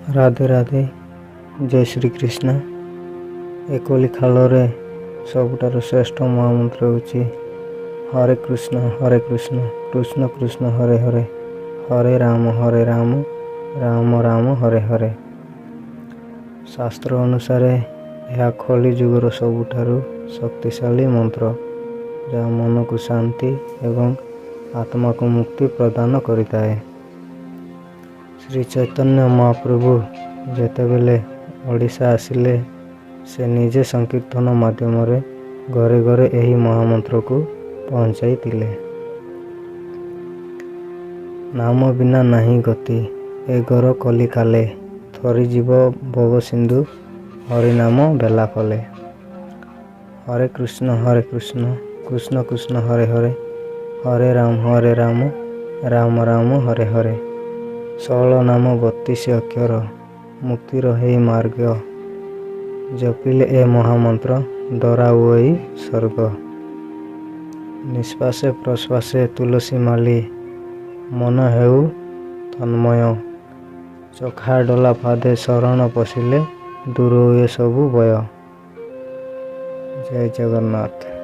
राधे राधे जय श्री कृष्ण। एकली खालरे सबुठारु श्रेष्ठ महामंत्र होची हरे कृष्ण कृष्ण कृष्ण हरे हरे, हरे राम राम राम हरे हरे। शास्त्र अनुसार यह कली जुगर सबुठारु शक्तिशाली मंत्र जहाँ मन को शांति एवं आत्मा को मुक्ति प्रदान करिताए। श्री चैतन्य महाप्रभु जेतेबेले ओडिशा आसिले से निजे संकीर्तन माध्यम घरे घरे यही महामंत्र को पहुँचाई तिले। नाम बिना नहीं गति ए घर कली काले, थरी जीव भव सिंधु हरिनाम बेला फले। हरे कृष्ण कृष्ण कृष्ण हरे हरे, हरे राम राम राम हरे हरे। 16 नाम 32 अक्षर मुक्तिर हे मार्ग, जपिले ए महामंत्र डराओई स्वर्ग। निश्वासे प्रश्वासे तुलसी माली, मन हेउ तन्मय। चखा डोला पादे शरण पशिले, दूर हुए सबु भय। जय जगन्नाथ।